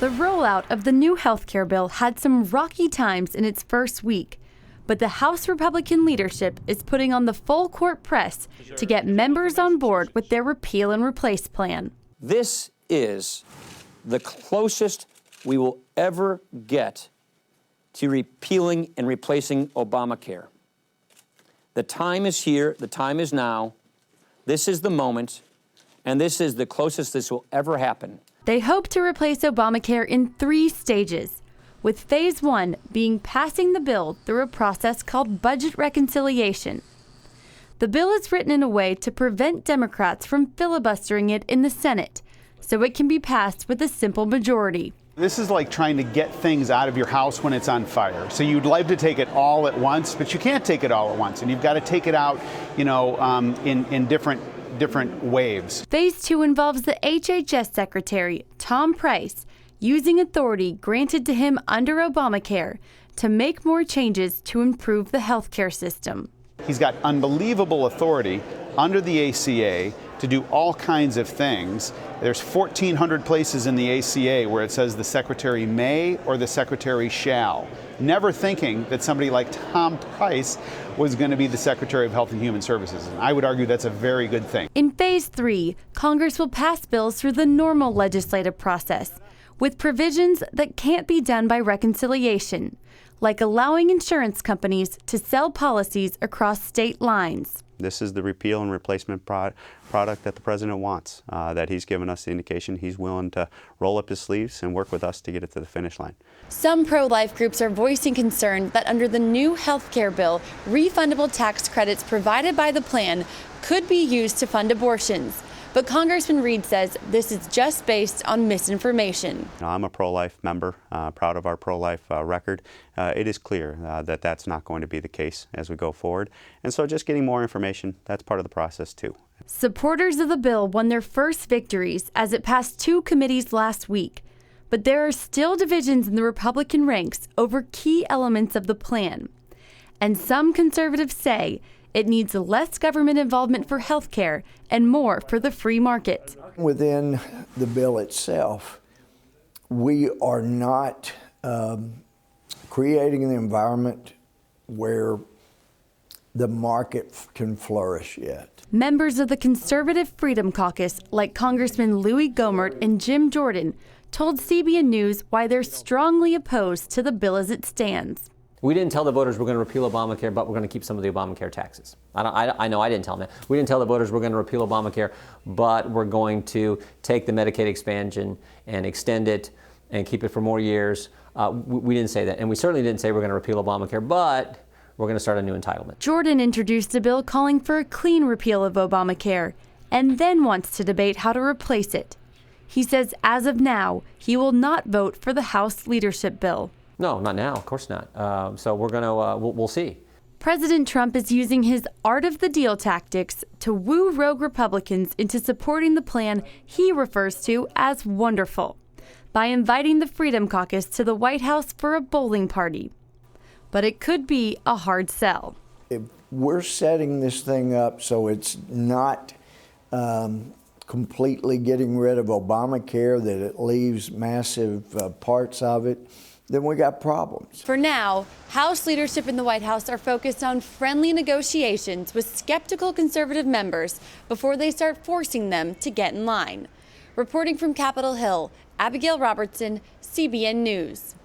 The rollout of the new healthcare bill had some rocky times in its first week, but the House Republican leadership is putting on the full court press to get members on board with their repeal and replace plan. This is the closest we will ever get to repealing and replacing Obamacare. The time is here, the time is now. This is the moment, and this is the closest this will ever happen. They hope to replace Obamacare in 3 stages, with phase 1 being passing the bill through a process called budget reconciliation. The bill is written in a way to prevent Democrats from filibustering it in the Senate, so it can be passed with a simple majority. This is like trying to get things out of your house when it's on fire. So you'd like to take it all at once, but you can't take it all at once, and you've got to take it out, in different waves. Phase 2 involves the HHS Secretary, Tom Price, using authority granted to him under Obamacare to make more changes to improve the healthcare system. He's got unbelievable authority under the ACA to do all kinds of things. There's 1,400 places in the ACA where it says the secretary may or the secretary shall, never thinking that somebody like Tom Price was going to be the Secretary of Health and Human Services. And I would argue that's a very good thing. In phase 3, Congress will pass bills through the normal legislative process, with provisions that can't be done by reconciliation, like allowing insurance companies to sell policies across state lines. This is the repeal and replacement product that the president wants, that he's given us the indication he's willing to roll up his sleeves and work with us to get it to the finish line. Some pro-life groups are voicing concern that under the new health care bill, refundable tax credits provided by the plan could be used to fund abortions. But Congressman Reed says this is just based on misinformation. I'm a pro-life member, proud of our pro-life record. It is clear that that's not going to be the case as we go forward. And so just getting more information, that's part of the process too. Supporters of the bill won their first victories as it passed 2 committees last week. But there are still divisions in the Republican ranks over key elements of the plan. And some conservatives say it needs less government involvement for health care and more for the free market. Within the bill itself, we are not creating an environment where the market can flourish yet. Members of the Conservative Freedom Caucus, like Congressman Louis Gohmert and Jim Jordan, told CBN News why they're strongly opposed to the bill as it stands. We didn't tell the voters we're going to repeal Obamacare, but we're going to keep some of the Obamacare taxes. I know I didn't tell them that. We didn't tell the voters we're going to repeal Obamacare, but we're going to take the Medicaid expansion and extend it and keep it for more years. We didn't say that. And we certainly didn't say we're going to repeal Obamacare, but we're going to start a new entitlement. Jordan introduced a bill calling for a clean repeal of Obamacare and then wants to debate how to replace it. He says as of now, he will not vote for the House leadership bill. No, not now. Of course not. So we're going to, we'll see. President Trump is using his art of the deal tactics to woo rogue Republicans into supporting the plan he refers to as wonderful by inviting the Freedom Caucus to the White House for a bowling party. But it could be a hard sell. If we're setting this thing up so it's not completely getting rid of Obamacare, that it leaves massive parts of it, then we got problems. For now, House leadership in the White House are focused on friendly negotiations with skeptical conservative members before they start forcing them to get in line. Reporting from Capitol Hill, Abigail Robertson, CBN News.